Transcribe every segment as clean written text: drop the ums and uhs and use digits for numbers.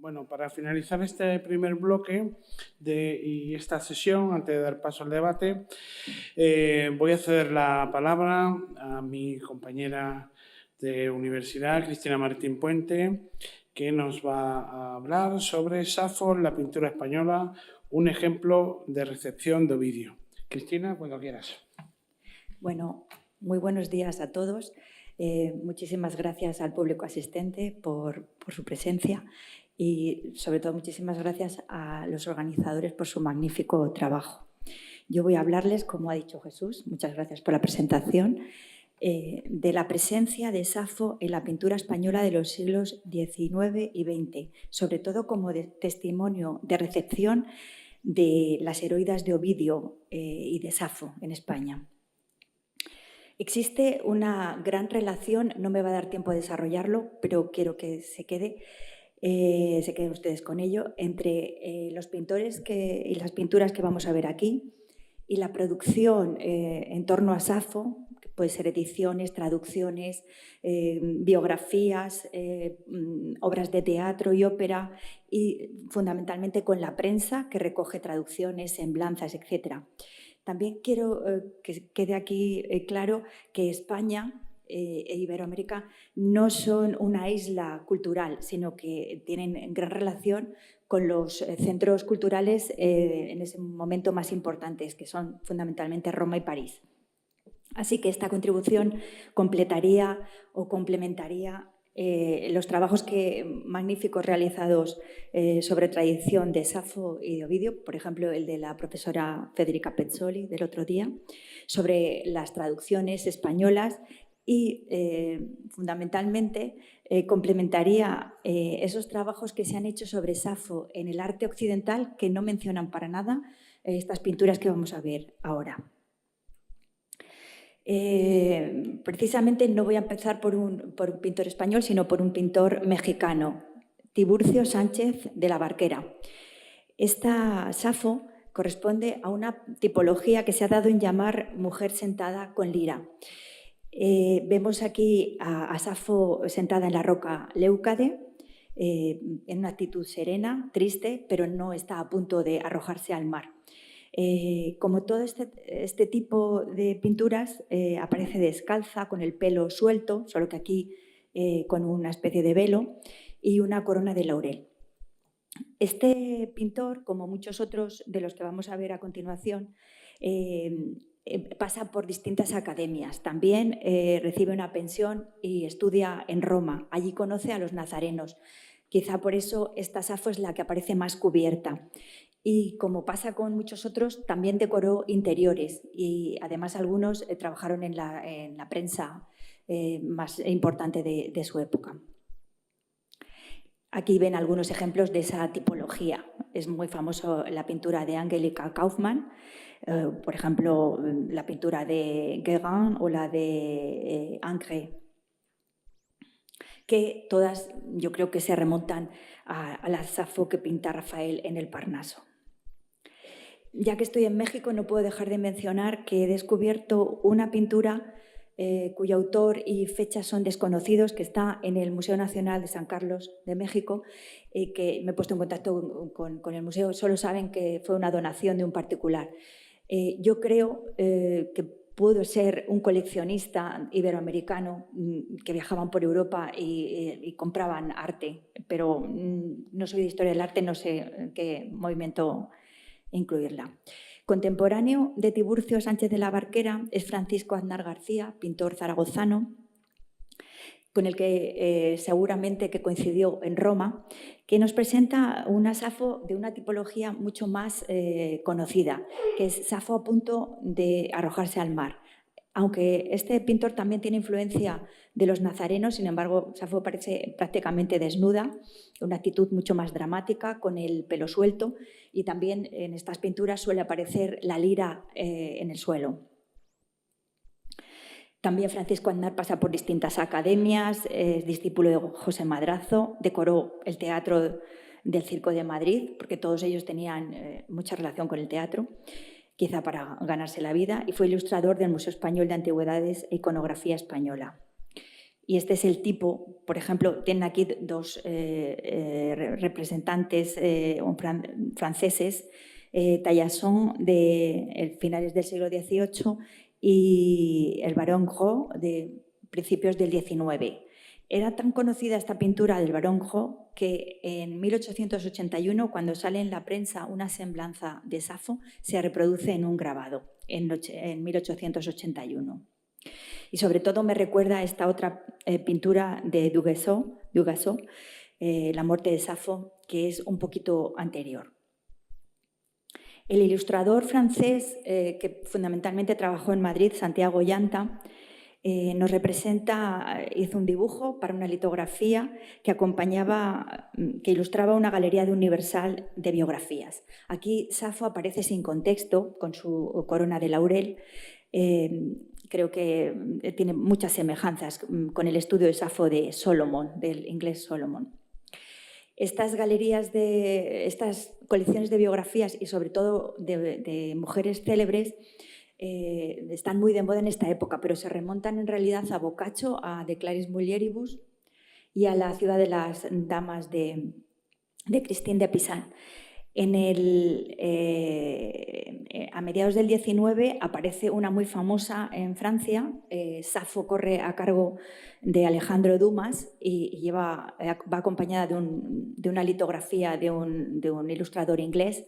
Bueno, para finalizar este primer bloque y esta sesión, antes de dar paso al debate, voy a ceder la palabra a mi compañera de universidad, Cristina Martín Puente, que nos va a hablar sobre Safo, la pintura española, un ejemplo de recepción de Ovidio. Cristina, cuando quieras. Bueno, muy buenos días a todos. Muchísimas gracias al público asistente por su presencia y, sobre todo, muchísimas gracias a los organizadores por su magnífico trabajo. Yo voy a hablarles, como ha dicho Jesús, muchas gracias por la presentación, de la presencia de Safo en la pintura española de los siglos XIX y XX, sobre todo como testimonio de recepción de las heroídas de Ovidio y de Safo en España. Existe una gran relación, no me va a dar tiempo de desarrollarlo, pero quiero que se queden ustedes con ello, entre los pintores y las pinturas que vamos a ver aquí y la producción en torno a Safo, que puede ser ediciones, traducciones, biografías, obras de teatro y ópera, y fundamentalmente con la prensa, que recoge traducciones, semblanzas, etcétera. También quiero que quede aquí claro que España e Iberoamérica no son una isla cultural, sino que tienen gran relación con los centros culturales en ese momento más importantes, que son fundamentalmente Roma y París. Así que esta contribución completaría o complementaría los trabajos magníficos realizados sobre tradición de Safo y de Ovidio, por ejemplo, el de la profesora Federica Pezzoli del otro día, sobre las traducciones españolas y, fundamentalmente, complementaría esos trabajos que se han hecho sobre Safo en el arte occidental, que no mencionan para nada estas pinturas que vamos a ver ahora. Precisamente no voy a empezar por un pintor español, sino por un pintor mexicano, Tiburcio Sánchez de la Barquera. Esta Safo corresponde a una tipología que se ha dado en llamar mujer sentada con lira. Vemos aquí a Safo sentada en la roca Leucade, en una actitud serena, triste, pero no está a punto de arrojarse al mar. Como todo este tipo de pinturas, aparece descalza, con el pelo suelto, solo que aquí con una especie de velo y una corona de laurel. Este pintor, como muchos otros de los que vamos a ver a continuación, pasa por distintas academias. También recibe una pensión y estudia en Roma. Allí conoce a los nazarenos. Quizá por eso esta Safo es la que aparece más cubierta. Y, como pasa con muchos otros, también decoró interiores y, además, algunos trabajaron en la prensa más importante de su época. Aquí ven algunos ejemplos de esa tipología. Es muy famoso la pintura de Angelika Kauffmann, por ejemplo, la pintura de Guérin o la de Ingres, que todas yo creo que se remontan a la Safo que pinta Rafael en el Parnaso. Ya que estoy en México, no puedo dejar de mencionar que he descubierto una pintura cuyo autor y fecha son desconocidos, que está en el Museo Nacional de San Carlos de México, que me he puesto en contacto con el museo. Solo saben que fue una donación de un particular. Yo creo que puedo ser un coleccionista iberoamericano que viajaban por Europa y compraban arte, pero no soy de historia del arte, no sé en qué movimiento incluirla. Contemporáneo de Tiburcio Sánchez de la Barquera es Francisco Aznar García, pintor zaragozano, con el que seguramente que coincidió en Roma, que nos presenta una Safo de una tipología mucho más conocida, que es Safo a punto de arrojarse al mar. Aunque este pintor también tiene influencia de los nazarenos, sin embargo, Safo parece prácticamente desnuda, una actitud mucho más dramática, con el pelo suelto, y también en estas pinturas suele aparecer la lira en el suelo. También Francisco Aznar pasa por distintas academias, es discípulo de José Madrazo, decoró el Teatro del Circo de Madrid, porque todos ellos tenían mucha relación con el teatro, quizá para ganarse la vida, y fue ilustrador del Museo Español de Antigüedades e Iconografía Española. Y este es el tipo, por ejemplo, tienen aquí dos representantes franceses, Taillasson de finales del siglo XVIII y el barón Gros de principios del XIX. Era tan conocida esta pintura del barón Gros que en 1881, cuando sale en la prensa una semblanza de Safo, se reproduce en un grabado en 1881. Y sobre todo me recuerda a esta otra pintura de Duguesseau, La muerte de Safo, que es un poquito anterior. El ilustrador francés, que fundamentalmente trabajó en Madrid, Santiago Llanta, nos representa, hizo un dibujo para una litografía que ilustraba una galería de Universal de biografías. Aquí Safo aparece sin contexto, con su corona de laurel. Creo que tiene muchas semejanzas con el estudio de Safo de Solomon, del inglés Solomon. Estas colecciones de biografías y sobre todo de mujeres célebres están muy de moda en esta época, pero se remontan en realidad a Boccaccio, a De Claris Mulieribus y a La ciudad de las damas de Christine de Pizan. A mediados del XIX aparece una muy famosa en Francia. Safo corre a cargo de Alejandro Dumas y va acompañada de una litografía de un ilustrador inglés.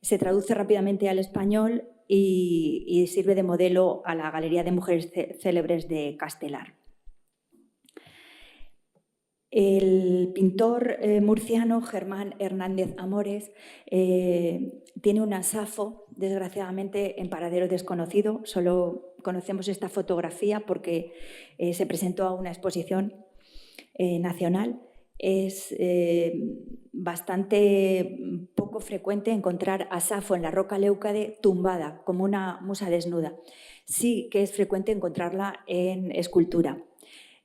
Se traduce rápidamente al español y sirve de modelo a la Galería de Mujeres Célebres de Castelar. El pintor murciano Germán Hernández Amores tiene una Safo, desgraciadamente en paradero desconocido. Solo conocemos esta fotografía porque se presentó a una exposición nacional. Es bastante poco frecuente encontrar a Safo en la roca Leucade tumbada, como una musa desnuda. Sí que es frecuente encontrarla en escultura.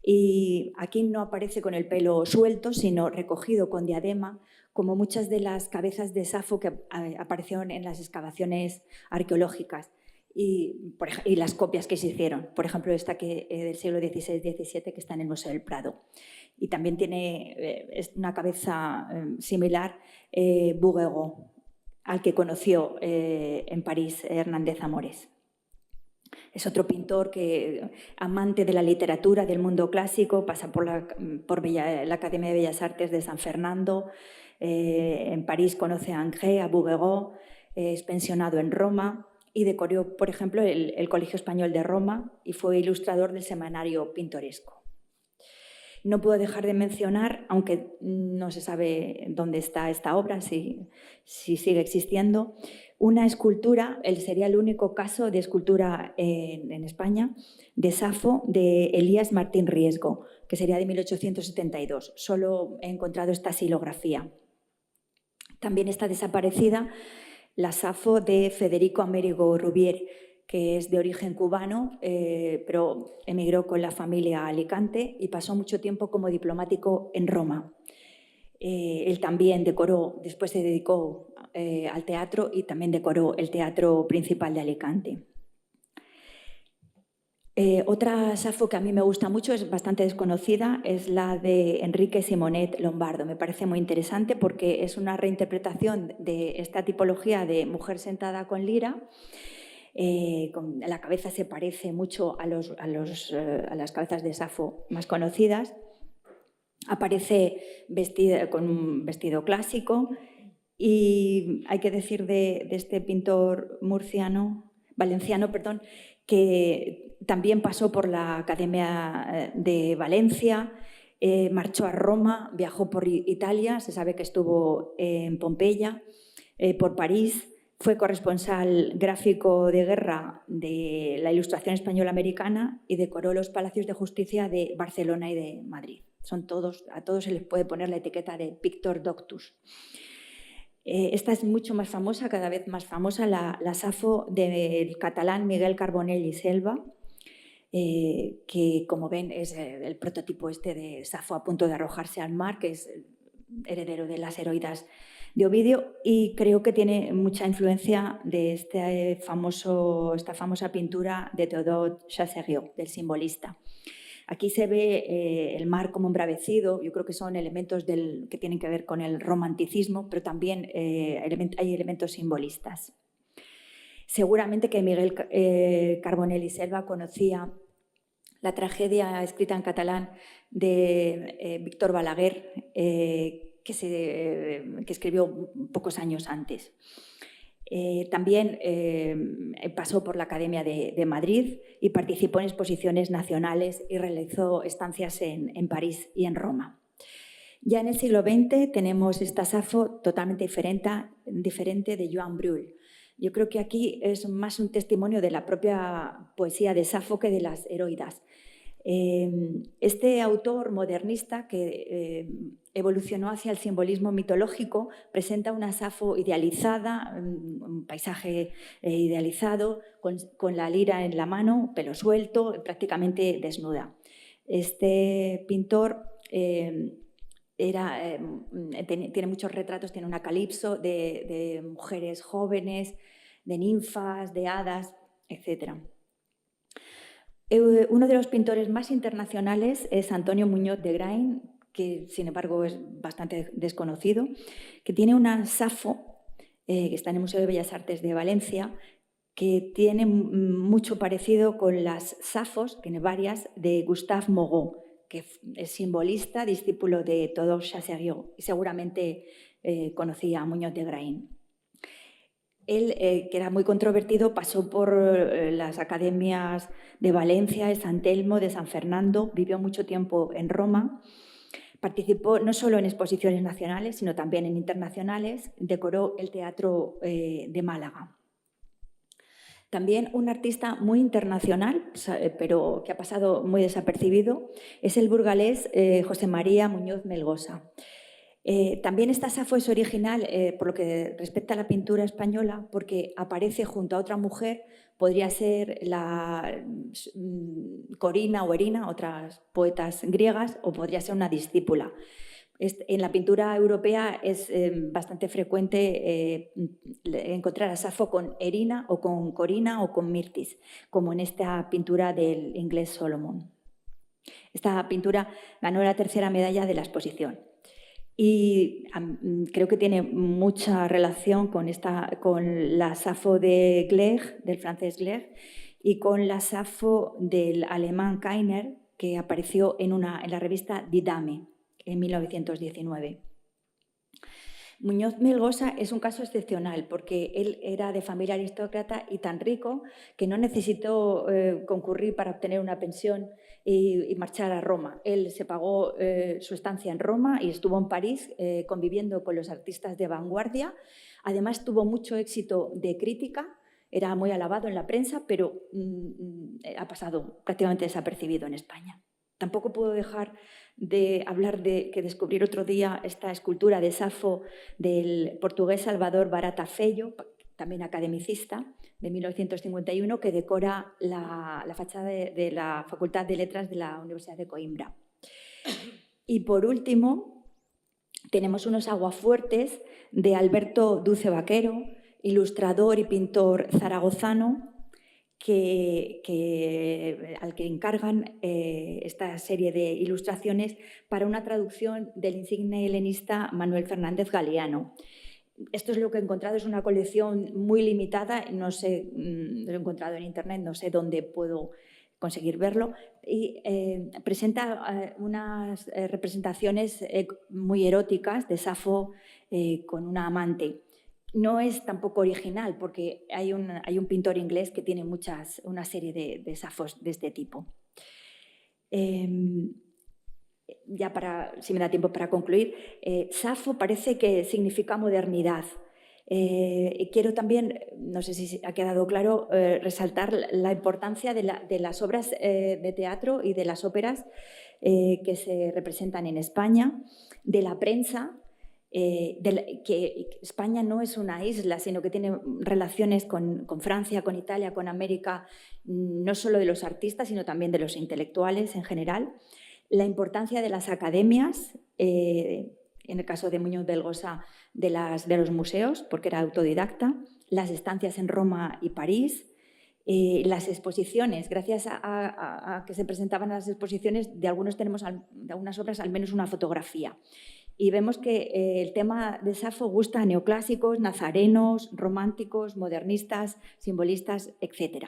Y aquí no aparece con el pelo suelto, sino recogido con diadema, como muchas de las cabezas de Safo que aparecieron en las excavaciones arqueológicas y las copias que se hicieron. Por ejemplo, esta del siglo XVI-XVII que está en el Museo del Prado. Y también tiene una cabeza similar Bouguereau, al que conoció en París Hernández Amores. Es otro pintor amante de la literatura, del mundo clásico, pasa por la Academia de Bellas Artes de San Fernando, en París conoce a Ingres, a Bouguereau, es pensionado en Roma y decoró, por ejemplo, el Colegio Español de Roma y fue ilustrador del semanario Pintoresco. No puedo dejar de mencionar, aunque no se sabe dónde está esta obra, si sigue existiendo, una escultura, sería el único caso de escultura en España, de Safo, de Elías Martín Riesgo, que sería de 1872. Solo he encontrado esta silografía. También está desaparecida la Safo de Federico Américo Rubier, que es de origen cubano, pero emigró con la familia a Alicante y pasó mucho tiempo como diplomático en Roma. Él también decoró, después se dedicó al teatro y también decoró el Teatro Principal de Alicante. Otra Safo que a mí me gusta mucho, es bastante desconocida, es la de Enrique Simonet Lombardo. Me parece muy interesante porque es una reinterpretación de esta tipología de mujer sentada con lira. La cabeza se parece mucho a las cabezas de Safo más conocidas. Aparece vestida con un vestido clásico y hay que decir de este pintor valenciano, que también pasó por la Academia de Valencia, marchó a Roma, viajó por Italia, se sabe que estuvo en Pompeya, por París. Fue corresponsal gráfico de guerra de la Ilustración Española Americana y decoró los palacios de justicia de Barcelona y de Madrid. A todos se les puede poner la etiqueta de Pictor Doctus. Esta es mucho más famosa, cada vez más famosa, la Safo del catalán Miguel Carbonell y Selva, que, como ven, es el prototipo de Safo a punto de arrojarse al mar, que es heredero de las Heroídas de Ovidio, y creo que tiene mucha influencia de esta famosa pintura de Théodore Chassériau, del simbolista. Aquí se ve el mar como embravecido. Yo creo que son elementos que tienen que ver con el romanticismo, pero también hay elementos simbolistas. Seguramente que Miguel Carbonell y Selva conocía la tragedia escrita en catalán de Víctor Balaguer, que escribió pocos años antes. También pasó por la Academia de Madrid y participó en exposiciones nacionales y realizó estancias en París y en Roma. Ya en el siglo XX tenemos esta Safo totalmente diferente de Joan Brull. Yo creo que aquí es más un testimonio de la propia poesía de Safo que de las heroídas. Este autor modernista que evolucionó hacia el simbolismo mitológico presenta una Safo idealizada, un paisaje idealizado, con la lira en la mano, pelo suelto, prácticamente desnuda. Este pintor tiene muchos retratos, tiene una calipso de mujeres jóvenes, de ninfas, de hadas, etc. Uno de los pintores más internacionales es Antonio Muñoz de Grain, que sin embargo es bastante desconocido, que tiene una Safo que está en el Museo de Bellas Artes de Valencia, que tiene mucho parecido con las Safos, tiene varias, de Gustave Moreau, que es simbolista, discípulo de Theodore Chassériau, y seguramente conocía a Muñoz de Grain. Él, que era muy controvertido, pasó por las academias de Valencia, de San Telmo, de San Fernando, vivió mucho tiempo en Roma, participó no solo en exposiciones nacionales, sino también en internacionales, decoró el Teatro de Málaga. También un artista muy internacional, pero que ha pasado muy desapercibido, es el burgalés José María Muñoz Melgosa. También esta Safo es original por lo que respecta a la pintura española, porque aparece junto a otra mujer, podría ser la Corina o Erina, otras poetas griegas, o podría ser una discípula. En la pintura europea es bastante frecuente encontrar a Safo con Erina o con Corina o con Mirtis, como en esta pintura del inglés Solomon. Esta pintura ganó la tercera medalla de la exposición. Y creo que tiene mucha relación con la Safo de Gleig, del francés Gleig, y con la Safo del alemán Kainer, que apareció en la revista Die Dame en 1919. Muñoz Melgosa es un caso excepcional porque él era de familia aristócrata y tan rico que no necesitó concurrir para obtener una pensión y marchar a Roma. Él se pagó su estancia en Roma y estuvo en París conviviendo con los artistas de vanguardia. Además tuvo mucho éxito de crítica, era muy alabado en la prensa, pero ha pasado prácticamente desapercibido en España. Tampoco puedo dejar de hablar de que descubrir otro día esta escultura de Safo del portugués Salvador Barata Fello, también academicista, de 1951, que decora la fachada de la Facultad de Letras de la Universidad de Coimbra. Y por último, tenemos unos aguafuertes de Alberto Duce Vaquero, ilustrador y pintor zaragozano, al que encargan esta serie de ilustraciones para una traducción del insigne helenista Manuel Fernández Galeano. Esto es lo que he encontrado, es una colección muy limitada, no sé, lo he encontrado en internet, no sé dónde puedo conseguir verlo, y presenta unas representaciones muy eróticas de Safo con una amante. No es tampoco original porque hay un pintor inglés que tiene una serie de Safos de este tipo. Ya si me da tiempo para concluir, Safo parece que significa modernidad. Quiero también, no sé si ha quedado claro, resaltar la importancia de las obras de teatro y de las óperas que se representan en España, de la prensa, que España no es una isla, sino que tiene relaciones con Francia, con Italia, con América, no solo de los artistas, sino también de los intelectuales en general. La importancia de las academias, en el caso de Muñoz Melgosa, de los museos, porque era autodidacta, las estancias en Roma y París, Las exposiciones, gracias a que se presentaban las exposiciones, de algunas obras al menos una fotografía. Y vemos que el tema de Safo gusta a neoclásicos, nazarenos, románticos, modernistas, simbolistas, etc.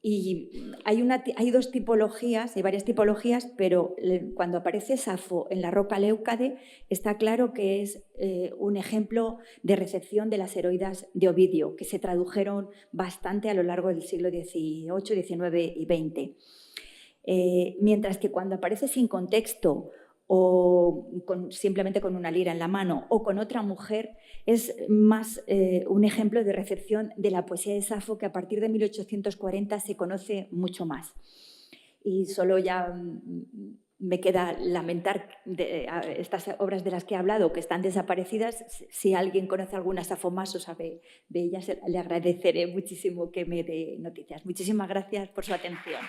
Y hay dos tipologías, hay varias tipologías, pero cuando aparece Safo en la roca Leucade, está claro que es un ejemplo de recepción de las heroídas de Ovidio, que se tradujeron bastante a lo largo del siglo XVIII, XIX y XX. Mientras que cuando aparece sin contexto o simplemente con una lira en la mano o con otra mujer, es más un ejemplo de recepción de la poesía de Safo, que a partir de 1840 se conoce mucho más. Y solo ya me queda lamentar estas obras de las que he hablado, que están desaparecidas. Si alguien conoce alguna Safo más o sabe de ellas, le agradeceré muchísimo que me dé noticias. Muchísimas gracias por su atención.